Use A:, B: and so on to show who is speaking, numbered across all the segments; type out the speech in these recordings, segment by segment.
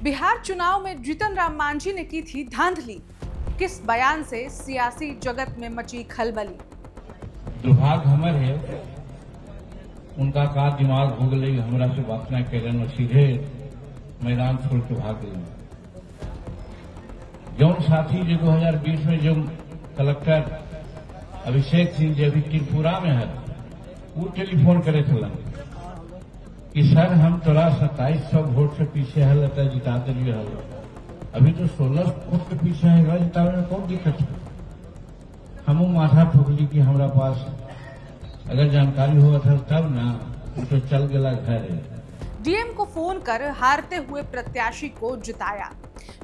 A: बिहार चुनाव में जीतन राम मांझी ने की थी धांधली। किस बयान से सियासी जगत में मची खलबली।
B: दुर्भाग्य हमर है, उनका का दिमाग हो गई, हमरा से बात न करें और सीधे मैदान छोड़ के भाग गए। जौन साथी जो 2020 में जो कलेक्टर अभिषेक सिंह जी अभी त्रिपुरा में है, वो टेलीफोन करे थे कि सर हम तोरा 2700 वोट से पीछे है, लता जिता दिलिए है, अभी तो 16 वोट के पीछे है, जितावे में कौन दिक्कत है। हम माथा ठोकली कि हमारा पास अगर जानकारी हुआ था तब ना, तो चल गया घर है।
A: डीएम को फोन कर हारते हुए प्रत्याशी को जिताया।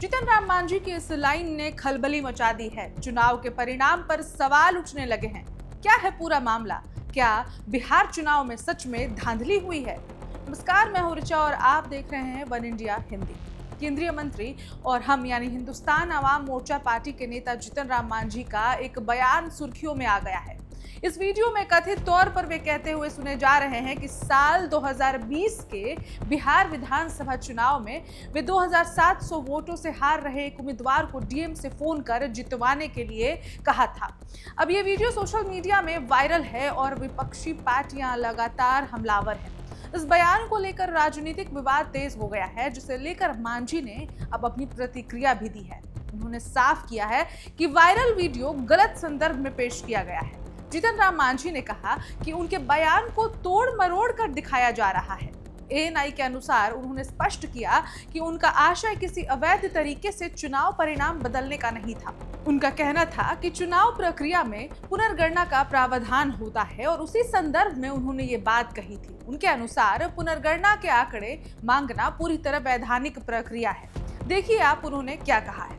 A: जीतन राम मांझी की इस लाइन ने खलबली मचा दी है। चुनाव के परिणाम पर सवाल उठने लगे हैं। क्या है पूरा मामला? क्या बिहार चुनाव में सच में धांधली हुई है? नमस्कार, मैं हूं ऋचा और आप देख रहे हैं वन इंडिया हिंदी। केंद्रीय मंत्री और हम यानी हिंदुस्तान अवाम मोर्चा पार्टी के नेता जीतन राम मांझी का एक बयान सुर्खियों में आ गया है। इस वीडियो में कथित तौर पर वे कहते हुए सुने जा रहे हैं कि साल 2020 के बिहार विधानसभा चुनाव में वे 2700 वोटों से हार रहे एक उम्मीदवार को डीएम से फोन कर जितवाने के लिए कहा था। अब ये वीडियो सोशल मीडिया में वायरल है और विपक्षी पार्टियां लगातार हमलावर हैं। इस बयान को लेकर राजनीतिक विवाद तेज हो गया है, जिसे लेकर मांझी ने अब अपनी प्रतिक्रिया भी दी है। उन्होंने साफ किया है कि वायरल वीडियो गलत संदर्भ में पेश किया गया है। जीतन राम मांझी ने कहा कि उनके बयान को तोड़ मरोड़ कर दिखाया जा रहा है। एएनआई के अनुसार उन्होंने स्पष्ट किया कि उनका आशय किसी अवैध तरीके से चुनाव परिणाम बदलने का नहीं था। उनका कहना था कि चुनाव प्रक्रिया में पुनर्गणना का प्रावधान होता है और उसी संदर्भ में उन्होंने ये बात कही थी। उनके अनुसार पुनर्गणना के आंकड़े मांगना पूरी तरह वैधानिक प्रक्रिया है। देखिए आप उन्होंने क्या कहा है।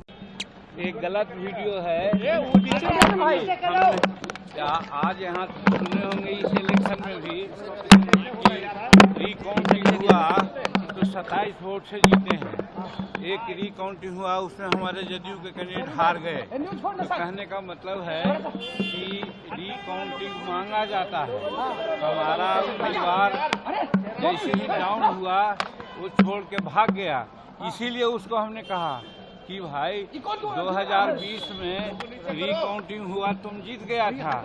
C: एक गलत वीडियो है। आज यहाँ सुने होंगे इस इलेक्शन में भी कि रिकाउंटिंग हुआ तो 27 वोट से जीते हैं। एक रिकाउंटिंग हुआ, उसमें हमारे जदयू के कैंडिडेट हार गए। तो कहने का मतलब है कि रिकाउंटिंग मांगा जाता है। तो हमारा परिवार जैसे ही डाउन हुआ वो छोड़ के भाग गया। इसीलिए उसको हमने कहा कि भाई 2020 में रिकाउंटिंग हुआ, तुम जीत गया था,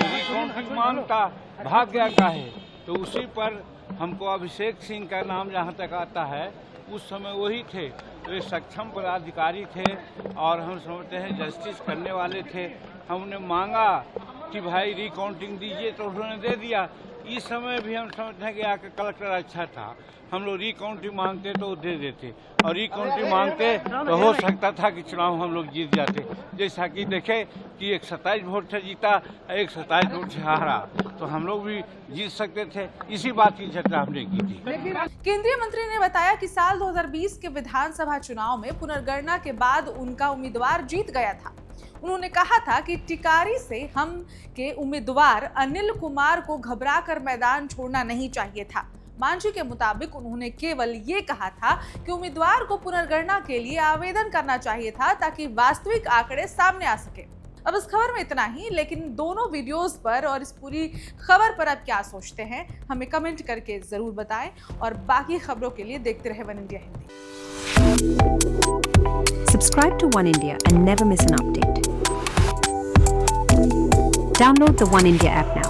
C: रिकाउंटिंग मांगता भाग गया काहे। तो उसी पर हमको अभिषेक सिंह का नाम जहाँ तक आता है, उस समय वही थे, वे सक्षम पदाधिकारी थे और हम समझते हैं जस्टिस करने वाले थे। हमने मांगा कि भाई रिकाउंटिंग दीजिए तो उन्होंने दे दिया। इस समय भी हम समझते हैं कि आके कलेक्टर अच्छा था, हम लोग रिकाउंटिंग मांगते तो दे देते, और रिकाउंटिंग मांगते तो हो सकता था कि चुनाव हम लोग जीत जाते। जैसा कि देखे कि एक 27 वोट से जीता, एक 27 वोट से हारा, तो हम लोग भी जीत सकते थे। इसी बात की चर्चा हमने की थी।
A: केंद्रीय मंत्री ने बताया कि साल 2020 के विधानसभा चुनाव में पुनर्गणना के बाद उनका उम्मीदवार जीत गया था। उन्होंने कहा था कि टिकारी से हम के उम्मीदवार अनिल कुमार को घबराकर मैदान छोड़ना नहीं चाहिए था। मांझी के मुताबिक उन्होंने केवल ये कहा था कि उम्मीदवार को पुनर्गणना के लिए आवेदन करना चाहिए था ताकि वास्तविक आंकड़े सामने आ सके। अब इस खबर में इतना ही, लेकिन दोनों वीडियोस पर और इस पूरी खबर पर आप क्या सोचते हैं, हमें कमेंट करके जरूर बताएं और बाकी खबरों के लिए देखते रहे one India Hindi.
D: Subscribe to One India and never miss an update. Download the One India app now.